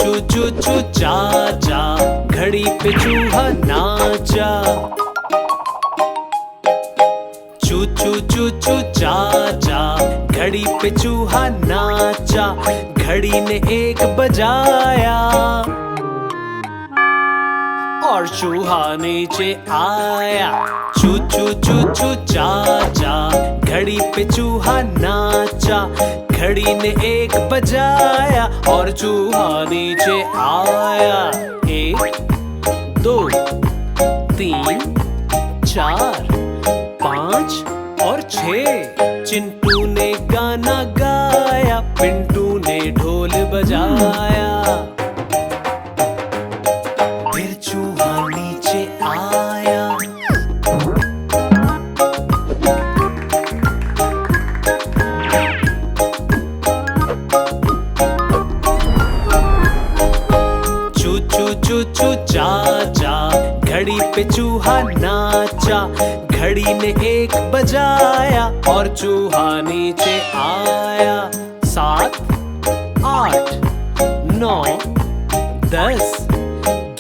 चू चू चू चाचा, घड़ी पे चूहा नाचा। चू चू चू चू चाचा, घड़ी पे चूहा नाचा। घड़ी ने 1 बजाया और चूहा नीचे आया। चू चू चू चू चाचा, घड़ी पे चूहा नाचा। घड़ी ने 1 बजाया और चूहा नीचे आया। 1 2 3 4 5 और 6। चिंटू ने गाना गाया, पिंटू ने ढोल बजाया। फिर चूहा नीचे आया। चू चू चू चू चाचा, घड़ी पे चूहा नाचा। घड़ी ने 1 बजाया और चूहा नीचे आया। 7 8 9 10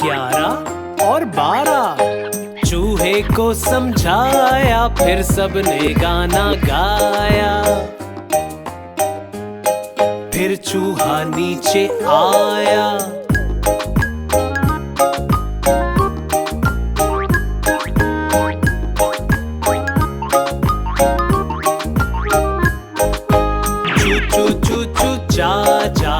11 और 12। चूहे को समझाया, फिर सबने गाना गाया। फिर चूहा नीचे आया। चाचा,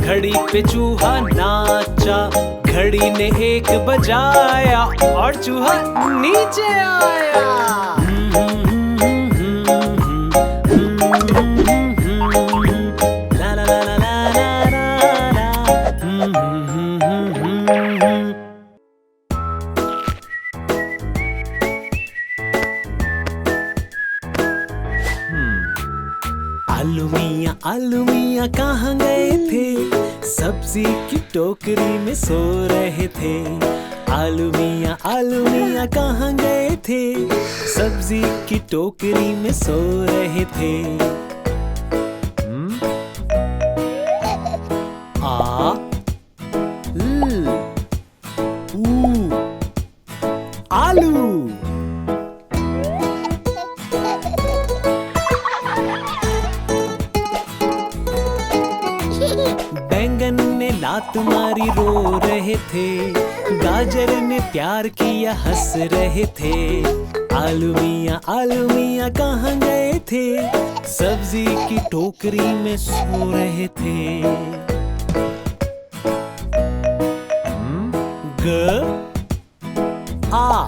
घड़ी पे चूहा नाचा। घड़ी ने 1 बजाया और चूहा नीचे आया। ला ला ला ला ला ला ला। आलू मियाँ कहाँ गए थे? सब्जी की टोकरी में सो रहे थे। आलू मियाँ कहाँ गए थे? सब्जी की टोकरी में सो रहे थे। आ ल ऊ आलू। बैंगन ने लात मारी, रो रहे थे। गाजर ने प्यार किया, हंस रहे थे। आलू मियाँ कहाँ गए थे? सब्जी की टोकरी में सो रहे थे। ग आ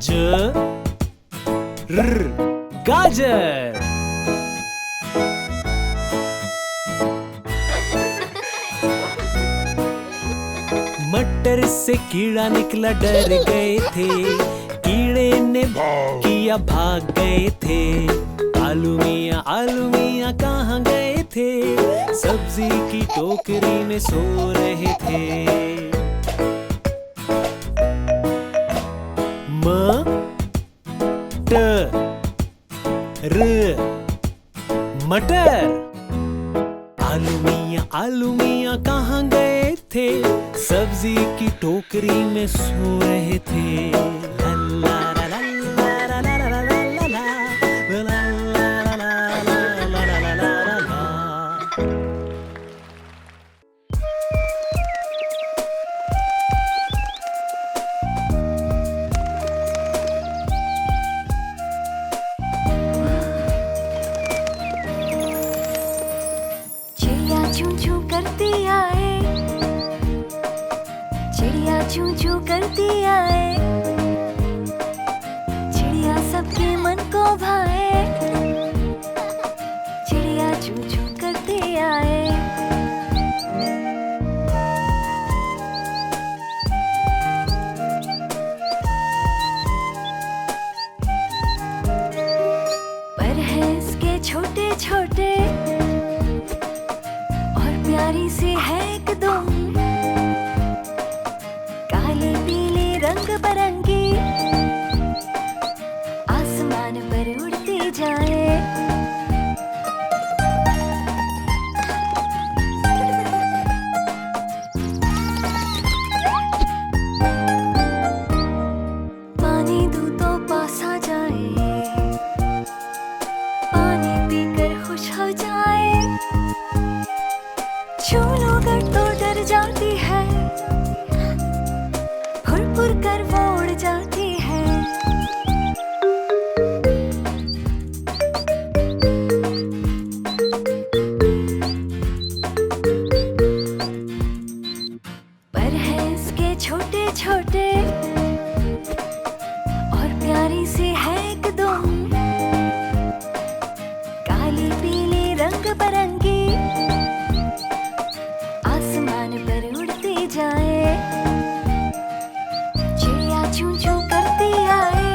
ज र गाजर। मटर से कीड़ा निकला, डर गए थे। कीड़े ने किया, भाग गए थे। आलू मियाँ कहाँ गए थे? सब्जी की टोकरी में सो रहे थे। म ट र मटर। आलू मियाँ कहाँ गए थे? सब्जी की टोकरी में सो रहे थे। ला ला ला ला ला ला ला ला ला ला ला ला ला ला। चू चू करती आए, चिड़िया चू चू करती आए। चिड़िया सबके मन को भाए, चिड़िया चू चू करती आए। पर है इसके छोटे छोटे प्यारी सी है एकदम, काली पीली रंग बरंगी, आसमान पर उड़ती जाए। हो जाए, छू लो अगर तो डर जाती है, फुर कर वो उड़ जाती है। पर है इसके छोटे छोटे और प्यारी सी है एकदम, काली पीली रंग बरंगी, आसमान पर उड़ती जाए, चिड़िया चू चू करती आए,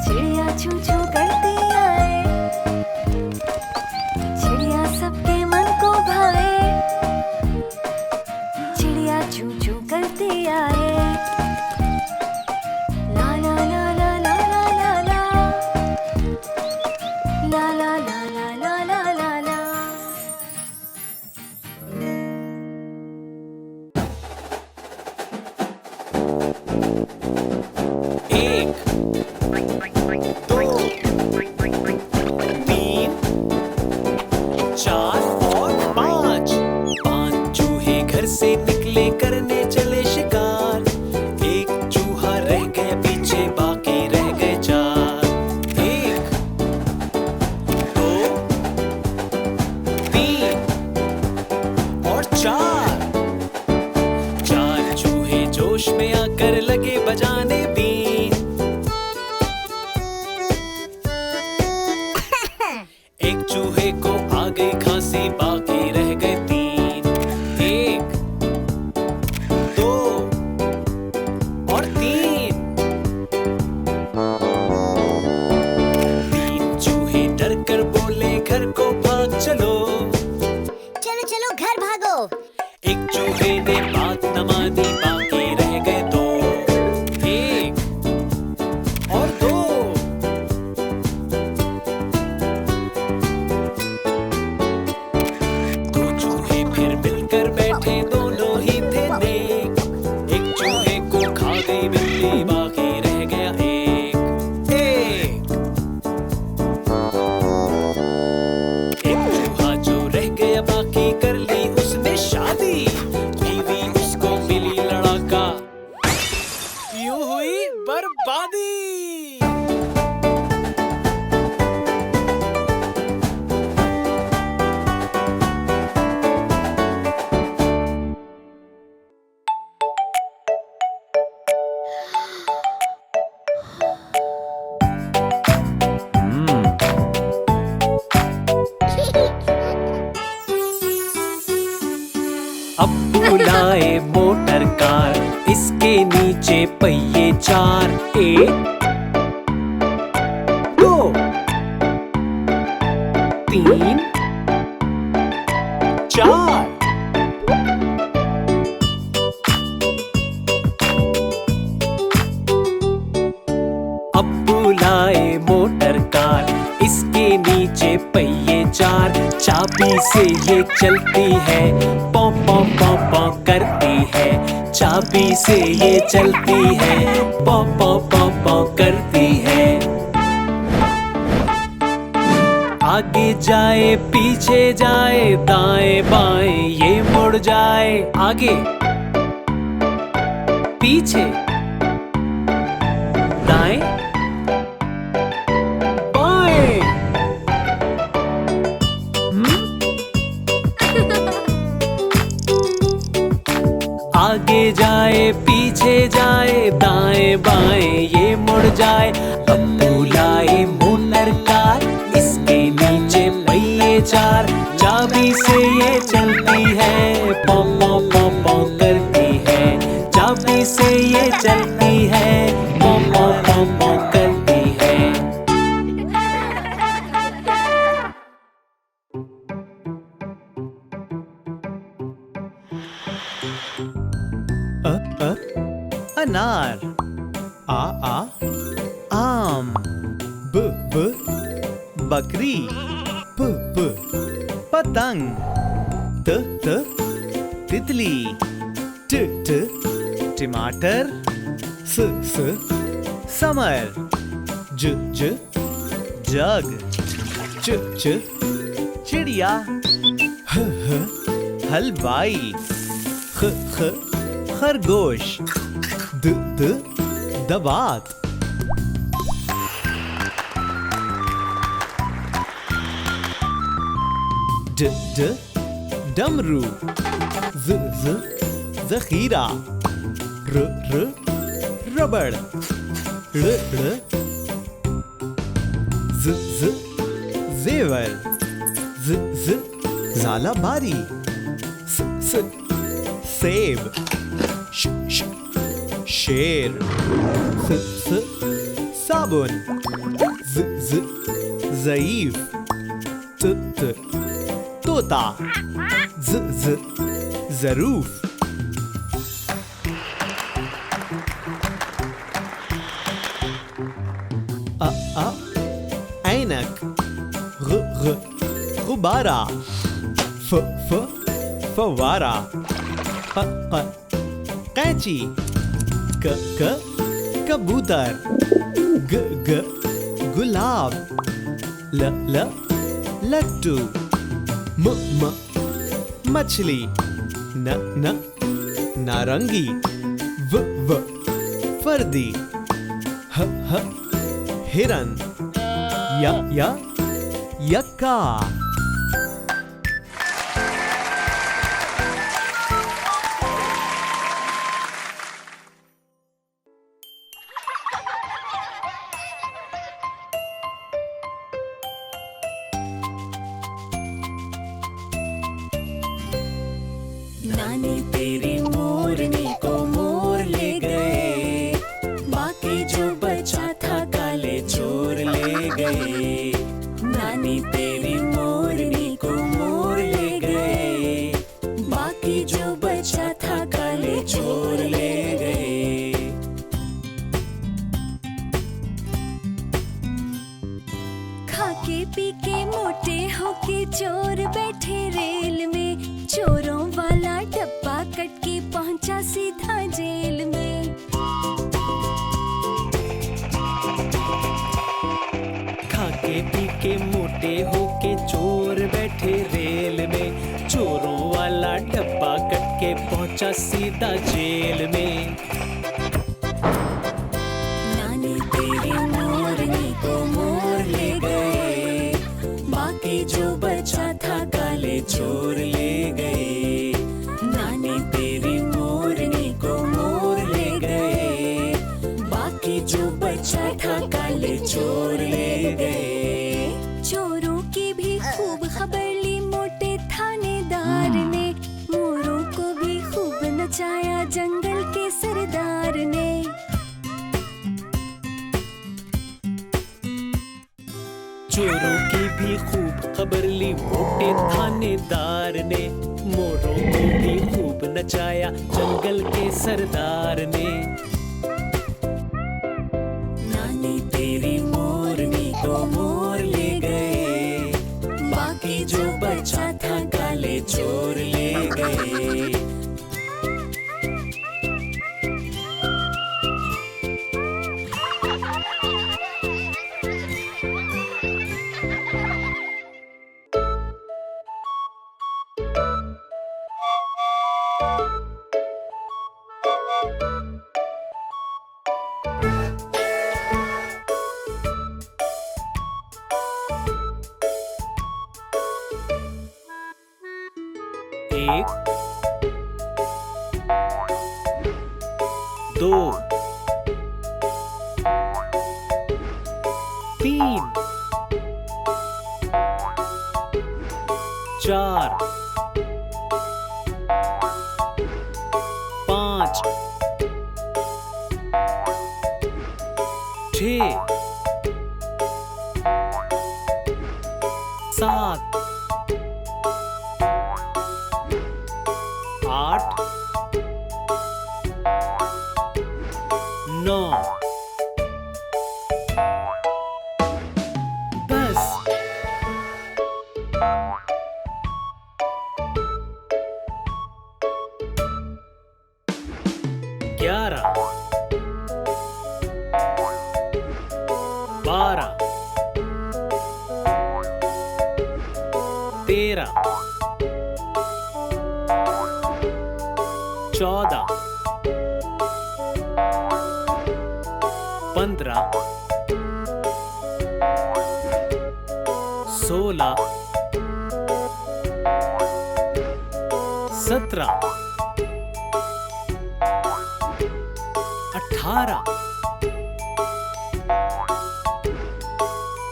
चिड़िया चू चू करती आए, चिड़िया सबके मन को भाए, चिड़िया चू चू करती आए। ला ला ला ला ला ला ला ला, ला ला ला ला ला ला ला ला। एक, दो, तीन, चार और पाँच। पाँच चूहे घर से निकले करने चले शिकार। एक चूहा रह गया पीछे, बाकी रह गए चार। एक, दो, तीन और चार। चार चूहे जोश में आकर लगे बजाने बीन। एक चूहे को आ गई खांसी, बाकी रह गए तीन। एक, दो और तीन। तीन चूहे डर कर बोले घर को भाग चलो। चलो चलो घर भागो। एक चूहे ने बात न मानी, बाकी रह गए दो। एक और दो। दो चूहे फिर मिलकर बैठे, दोनों ही थे नेक। एक चूहे को खा गई बिल्ली, बाकी रह गया एक। एक चूहा जो रह गया, बाकी कर ली उसने शादी। बीवी उसको मिली लड़ाका, यूं हुई बर्बादी। अब्बू लाए मोटर कार, इसके नीचे पहिए चार। एक, दो, तीन, चार। अब्बू लाए मोटर कार, इसके नीचे पहिए चार। चाबी से ये चलती है, पौ पौ पौ पौ करती है। चाबी से ये चलती है, पौ पौ पौ पौ करती है। आगे जाए पीछे जाए, दाएं बाएं ये मुड़ जाए। आगे पीछे दाएं बाएं। आगे जाए पीछे जाए, दाएं बाएं ये मुड़ जाए। अब्बू लाए मोटर कार, इसके नीचे पहिए चार। चाबी से ये चलती है, पौ पौ पौ पौ करती है। चाबी से ये चलती है, पौ पौ पौ पौ करती है। अनार। आ आम। ब बकरी। प पतंग। त तितली। ट टमाटर। स समर। ज जग। च च चिड़िया, ह हलवाई, ख खरगोश, द दबात, ड डमरू, ज जखीरा, र रबड़, ड़ ज जेवर, ज झालाबारी, स सेब, श शेर, स साबुन, ज ज़ईफ, त तोता, ज ज़रूफ, अ ऐनक, ग गुब्बारा, फ फवारा, क कैंची, क कबूतर, ग गुलाब, ल लट्टू, म मछली, न नारंगी, व फर्दी, ह हिरन, य यक्का। नानी तेरी मोरनी को मोर ले गए, बाकी जो बचा था काले चोर ले गए। नानी तेरी मोरनी को मोर ले गए, बाकी जो बचा था काले चोर ले गए। खाके पी के मोटे होके चोर बैठे रेल में, चोरों वाला डब्बा कट के पहुंचा सीधा जेल में। खाके पी के मोटे होके चोर बैठे रेल में, चोरों वाला डब्बा कट के पहुंचा सीधा जेल में। नानी तेरी मोरनी को मोर ले गए, बाकी जो बचा था काले चोर ले गए। नानी तेरी मोरनी को मोर ले गए, बाकी जो बचा था काले चोर ले गए। चोरों की भी खूब खबर ली मोटे थानेदार ने, मोरों को भी खूब नचाया जंगल के सरदार ने। चोरों की भी खूब खबर ली मोटे थानेदार ने, मोरों को भी खूब नचाया जंगल के सरदार ने। नानी तेरी मोरनी को मोर ले गए, बाकी जो बचा था काले चोर ले गए। एक, दो, तीन, चार, पाँच, छः, सात, आठ, नौ, 10, 11, 12, 13 14 15 16 17 18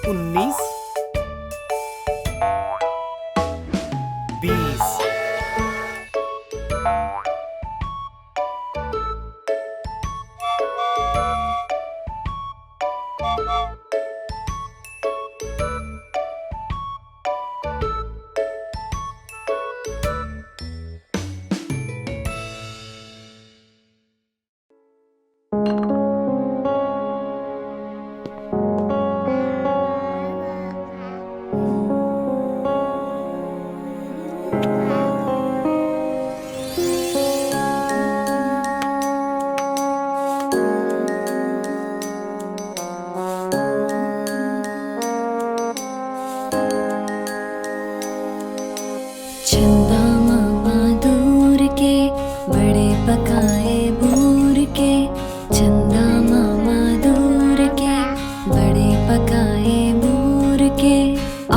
19 20 चंदा मामा दूर के बड़े पकाए बूर के, चंदा मामा दूर के बड़े पकाए बूर के।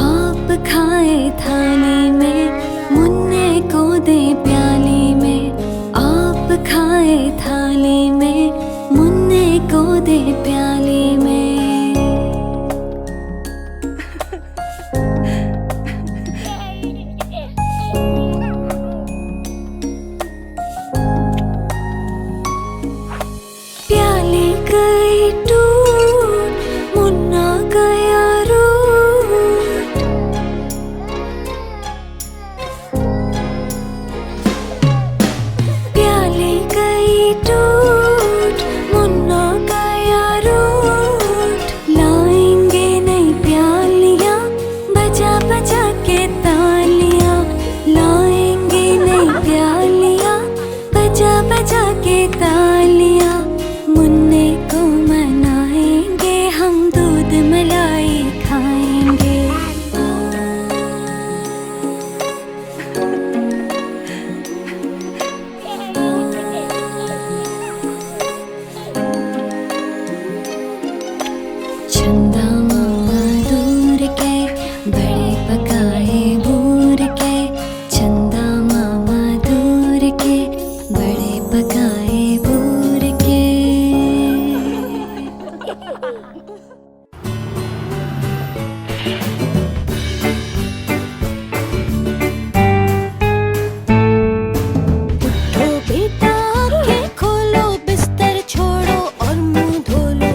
आप खाए थाली में, मुन्ने को दे प्याली में। आप खाए थाली में, मुन्ने को दे प्याली में। प्याली गई टूट, मुन्ना गया रूठ। प्याली गई टूट, मुन्ना गया रूठ। लाएंगे नई प्यालियां, बजा बजा के तालियां। लाएंगे नई प्यालियां, बजा बजा के तालियां। मुन्ने को मनाएंगे, हम दूध मलाई खाएंगे। चंदा मामा दूर के बड़े पकाए बूर के, चंदा मामा दूर के बड़े पकाए बूर के। उठो बेटा, आँखें खोलो, बिस्तर छोड़ो और मुंह धो लो।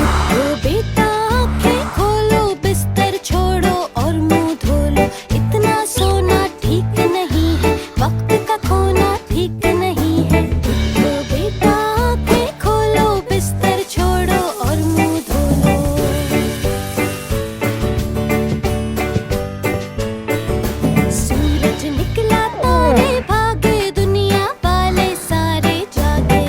उठो बेटा, आँखें खोलो, बिस्तर छोड़ो और मुंह धो लो। इतना सोना ठीक नहीं है, वक्त का खोना ठीक नहीं है। उठो बेटा, आँखें खोलो, बिस्तर छोड़ो और मुंह धो लो। सूरज निकला, तारे भागे, दुनिया वाले सारे जागे।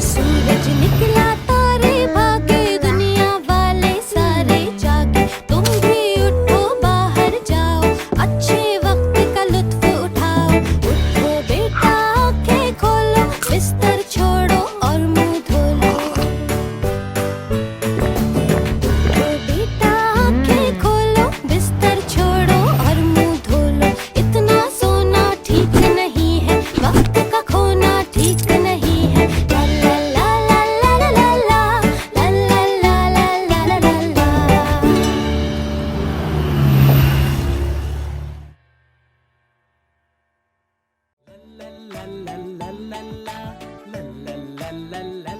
सूरज निकला, तारे भागे, दुनिया वाले सारे जागे। तुम भी उठो, बाहर जाओ, अच्छे वक्त का लुत्फ उठाओ। उठो बेटा, आँखें खोलो, बिस्तर छोड़ो और मुंह धो लो। उठो बेटा, आँखें खोलो, बिस्तर छोड़ो और मुंह धो लो। इतना सोना ठीक नहीं है, वक्त का खोना ठीक नहीं है। ला ला ला ला ला ला ला ला, ला ला ला ला ला ला ला ला। La la la la la la la la la la la